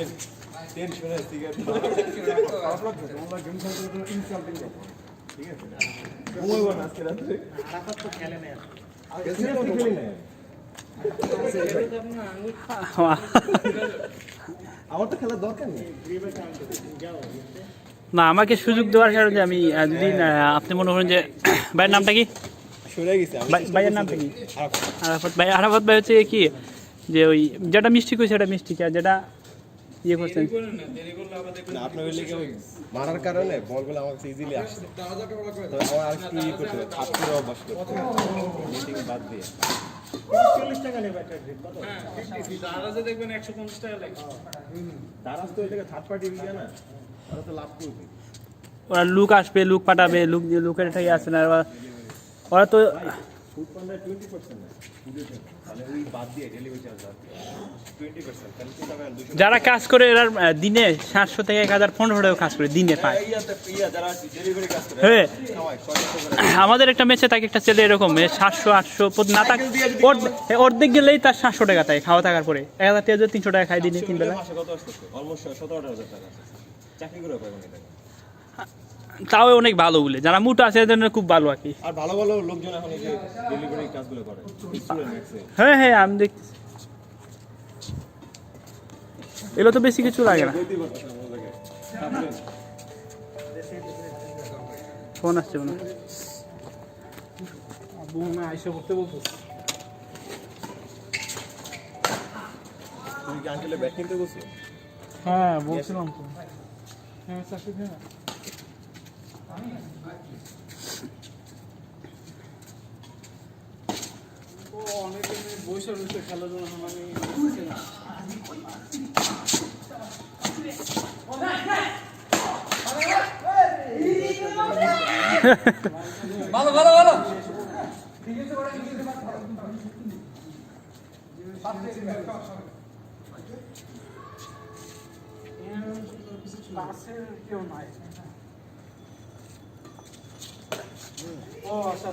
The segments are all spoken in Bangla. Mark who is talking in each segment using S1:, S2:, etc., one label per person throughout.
S1: অনেক টেনশন আছে ঠিক আছে ঠিক আছে ঘুমাইব না আজকে রাতে আরাফাত তো খেলে না আমার তো খেলার দরকার নেই
S2: না আমাকে সুযোগ দেওয়ার কারণে আমি যদি আপনি মনে করেন যে ভাইয়ের নামটা কি ভাইয়ের নামটা কি আরাফাত ভাই আরাফাত ভাই হচ্ছে কি যে ওই যেটা মিষ্টি কই সেটা মিষ্টি আর যেটা ইয়ে করছেন
S1: আপনার মারার কারণে বলগুলো আমার কাছে ইজিলি আসছে আমার আর কি করতে হবে ছাত্রের অভ্যাস করতে মিটিং বাদ দিয়ে
S3: 40 টাকা নেবে একটা ড্রিপ কত দারাজে দেখবেন 150 টাকা লাগে
S1: দারাজ তো এটা থার্ড পার্টি দিয়ে না ওরা তো লাভ করবে
S2: ওরা লুক আসবে লুক পাঠাবে লুক দিয়ে লুকের ঠাই আসে না ওরা তো
S1: ফুড পান্ডা 20% না তাহলে ওই বাদ দিয়ে ডেলিভারি চার্জ বাদ 20% তাহলে কি হবে 200
S2: যারা কাজ করে এরা দিনে 700 থেকে 1015 টাকা কাজ করে দিনে পায়
S1: যারা ডেলিভারি কাজ করে
S2: হ্যাঁ
S1: সবাই
S2: আমাদের একটা মেসে থাকে একটা ছেলে এরকম 700 800 না থাকে অর্ধেক গেলেই তার 700 টাকা তাই খাওয়া থাকার পরে 1000 টাকা 300 টাকা খাই দিনে 3 বেলা
S1: মাসে কত আসছে অলমোস্ট 17-18,000 টাকা চাকরি করে পাবেন এটা
S2: তাও অনেক ভালো বলে যারা মোটা আছে এদের জন্য খুব ভালো আর কি
S1: আর ভালো ভালো লোকজন এখন এই যে ডেলিভারি কাজগুলো করে স্টুডেন্ট ম্যাক্সে
S2: হ্যাঁ হ্যাঁ আমি দেখতেছি এগুলো তো বেশি কিছু লাগে না ফোন আসছে মনে হয়
S3: আব্বু না আইসা করতে বলতো
S1: তুমি কি আঙ্কেলের ব্যাগ কিনতে গেছো
S3: হ্যাঁ বলছিলাম তো হ্যাঁ চাকরি হ্যাঁ ও অনেক বৈশা রয়েছে খেলার জন্য আমি ভালো ভালো ভালো কেউ নাই ও আচ্ছা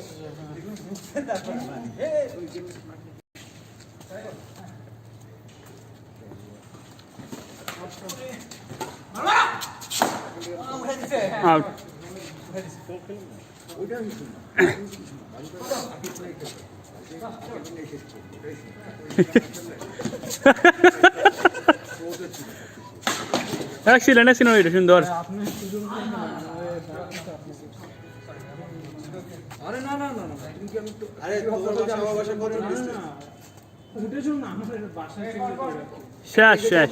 S2: আউট এক্সিলেন্ট এক্সিলেন্ট এটা সুন্দর
S3: আরে না না না না তুমি কি আমি তো
S1: আরে তোমার বাসা আমার বাসা কত
S3: উঠে যাও না আমার বাসায়
S2: শেষ শেষ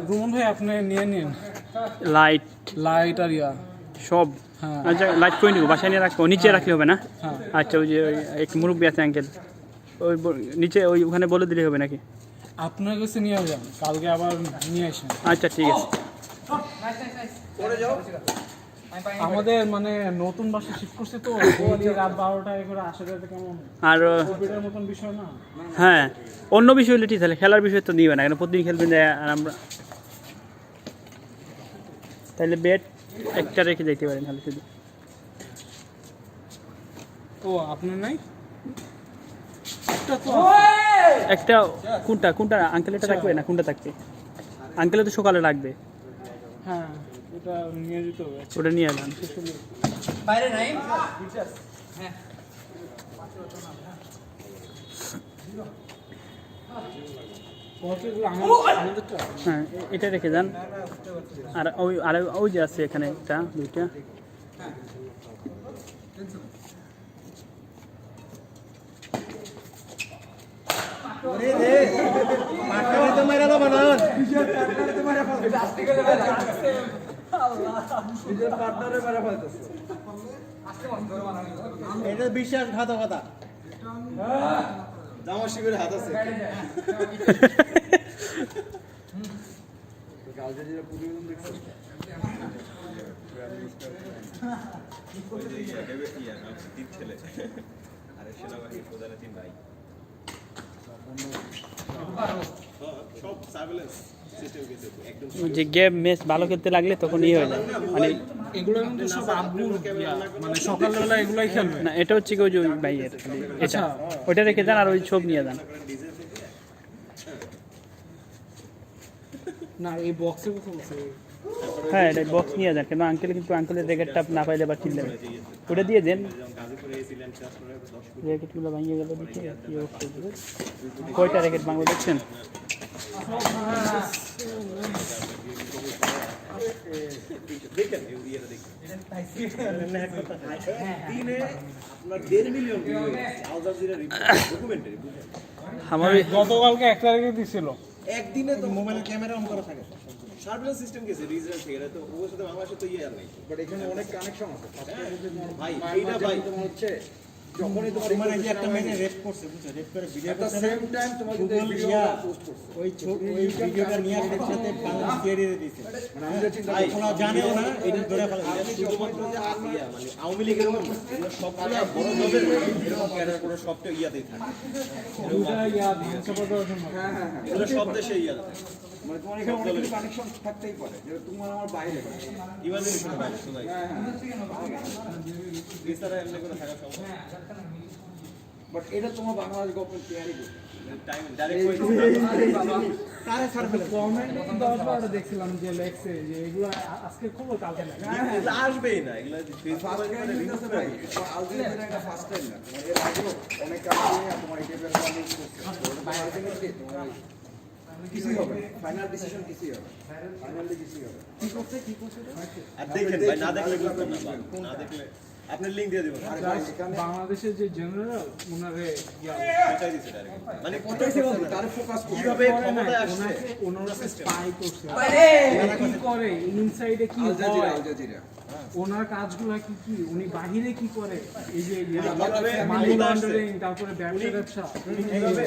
S3: রুমন ভাই আপনি নিয়ে নিন
S2: লাইট
S3: লাইট আর ইয়া
S2: সব
S3: হ্যাঁ
S2: আচ্ছা লাইট করে নিবো বাসায় নিয়ে রাখবো নিচে রাখলে হবে না
S3: হ্যাঁ
S2: আচ্ছা ওই যে এক মুরব্বী আছে আঙ্কেল ওই নিচে ওই ওখানে বলে দিলে হবে নাকি
S3: আপনার কাছে নিয়ে যান কালকে আবার নিয়ে আসেন
S2: আচ্ছা ঠিক আছে
S3: আমাদের মানে নতুন বাসা শিফট করছে তো রাত 12টায় করে আসা যাবে কেমন
S2: আর
S3: কোভিডের মতন বিষয় না
S2: হ্যাঁ অন্য বিষয় হলে ঠিক তাহলে খেলার বিষয় তো দিবে না কেন প্রতিদিন খেলবেন আর আমরা তাহলে বেড একটা রেখে যেতে পারেন তাহলে শুধু
S3: ও আপনার নাই একটা তো
S2: একটা কোনটা কোনটা আঙ্কেলটা থাকবে না কোনটা থাকবে আঙ্কেলে তো সকালে লাগবে
S3: হ্যাঁ এটা নিয়ে যেতে হবে
S2: ওটা নিয়ে এলাম
S4: বাইরে নাই হ্যাঁ
S2: হ্যাঁ এটা রেখে যান আর ওই যে আছে এখানে একটা দুইটা
S4: এটা বিশ্বাসঘাতকতা
S1: জামা শিবিরে হাত আছে
S2: যে গেম ম্যাচ ভালো খেলতে লাগলে তখন ইয়ে হয়ে যায় মানে
S3: এগুলো কিন্তু সব আব্বুর মানে সকালবেলা এগুলাই খেলবে
S2: না এটা হচ্ছে কি ওই যে ভাইয়ের এটা ওইটা রেখে যান আর ওই সব নিয়ে যান
S3: না এই বক্সের কথা বলছি
S2: হ্যাঁ এটা বক্স নিয়ে যান কেন আঙ্কেল কিন্তু আঙ্কেলের রেকেটটা না পাইলে আবার কিনলেন ওটা দিয়ে দেন
S1: গাজীপুরে এসিলেন চাষ করে 10
S2: রেকেটগুলো ভাঙিয়ে গেল দেখে কি অবস্থা হয়েছে। কয়টা রেকেট ভাঙবো দেখছেন
S1: দেখেন ইয়েটা দেখেন দিনে আপনার 1.5 million view Al Jazeera documentary
S2: আমার
S3: গতকালকে একটা রেখে দিছিল
S1: একদিনে তো মোবাইলের ক্যামেরা অন করা থাকে সার্ভিলেন্স সিস্টেম গেছে রিজনাল থেকে এটা তো ওর সাথে বাংলাদেশে তো ইয়ে আর নাই
S5: বাট এখানে অনেক কানেকশন আছে
S1: ভাই এইটা ভাই
S5: তোমার হচ্ছে যখনই তোমার
S4: তোমার এই যে একটা মেয়ে রেপ করছে বুঝছো রেপ করে ভিডিও
S5: একটা
S4: করছে
S5: সেম টাইম তোমার কিন্তু এই
S4: Google
S5: ভিডিওটা
S4: ইয়া,
S5: পোস্ট করছে
S4: ওই ভিডিওটা নিয়ে সাথে সাথে বাংলাদেশ ছেড়ে দিয়েছে
S5: মানে আমি যে চিন্তা
S1: ভাই,
S5: করছি
S4: ওরা জানেও না এটা ধরে ফেলা
S1: এটা শুধুমাত্র যে ইয়া মানে আওয়ামী লীগের এগুলো সবগুলো বড় জবের এরকম ক্যাডার করে সবটা ইয়াতেই থাকে
S3: দুটা ইয়া ধানসভা দেওয়ার জন্য
S5: হ্যাঁ হ্যাঁ হ্যাঁ
S1: এগুলো সব দেশে ইয়াতে থাকে
S5: মানে তোমার এখানে অনেক কিছু কানেকশন থাকতেই পারে যেটা তোমার আমার বাইরে
S1: ইমাজিনেশন ভাই শোনাই
S5: হ্যাঁ হ্যাঁ
S1: বিস্তারে এমনি করে থাকা সম্ভব
S5: বাট এটা তোমার বাংলাদেশ গভর্নমেন্ট তৈরি করছে
S1: টাইম ডাইরেক্ট হয়ে
S4: তারে ছাড় ফেলে
S3: কমেন্ট 10-12 দেখছিলাম যে লেখছে যে এগুলো আজকে খবর কালকে না
S1: এগুলো আসবেই না এগুলো
S5: ফার্স্ট
S1: ফেসবুকে
S5: টাইম দিতেছে ভাই আলজেরিয়ার এটা ফার্স্ট টাইম না তোমার এর আগেও অনেক কান্ট্রি তোমার এই টাইপের কাজ করছে আলজেরিয়াতে তোমার কিছুই হবে ফাইনাল ডিসিশন কিছুই হবে ফাইনালি কিছুই হবে
S1: আর দেখেন ভাই না দেখলে বুঝবেন না ভাই। না দেখলে আপনি লিংক দিয়ে দিবেন
S5: আরে ভাই এখানে
S3: বাংলাদেশের যে জেনারেল ওনারে
S1: এটাই দিছে ডাইরেক্ট মানে
S5: কোথায় বলতো তার ফোকাস করছে
S1: কিভাবে ক্ষমতায় আসছে
S3: ওনারা স্পাই করছে কি করে ইনসাইডে কি হয়
S5: আলজেরিয়া
S3: ওনার কাজগুলো কি কি উনি বাহিরে কি করে এই যে
S1: কিভাবে
S3: মানি
S1: ক্ষমতায় আসছে?
S3: লন্ডারিং তারপরে ব্যবসা
S1: এইভাবে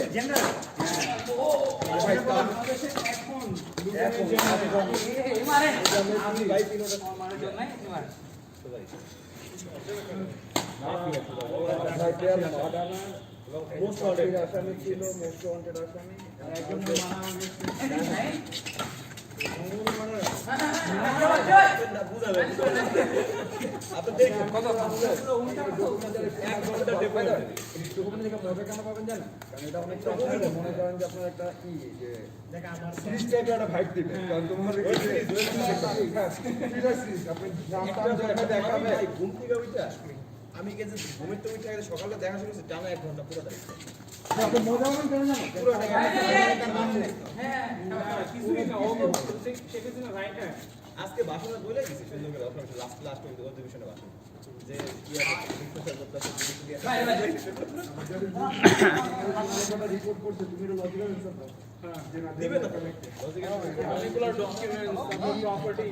S5: মোস্ট ওয়ান্টেড আসামি ছিল মোস্ট ওয়ান্টেড আসামি
S3: একদম
S1: আপনি দেখেন কত
S5: ডকুমেন্ট দেখে মজা কেন পাবেন জানেন কারণ এটা অনেক টাফ মনে করেন যে আপনার একটা কি যে সিরিজ টাইপের একটা ভাইব দিবে কারণ তোমার আপনি জানতাম দেখাবে
S1: ঘুম থেকে উঠে আমি কে যে ঘুমের তো উঠে গেলে সকালে দেখা শুরু করছে টানা 1 ঘন্টা পুরো দাঁড়িয়ে
S3: মজা হবে কেন জানো
S1: পুরো আজকে ভাষণে বলে দিছি সুন্দর করে অফার লাস্ট অধিবেশনে ভাষণ যে কি
S5: রিপোর্ট করছে তুমি লজিক্যাল অ্যান্সার দাও
S1: দিবে না
S3: অনেকগুলো ডকুমেন্টস প্রপার্টি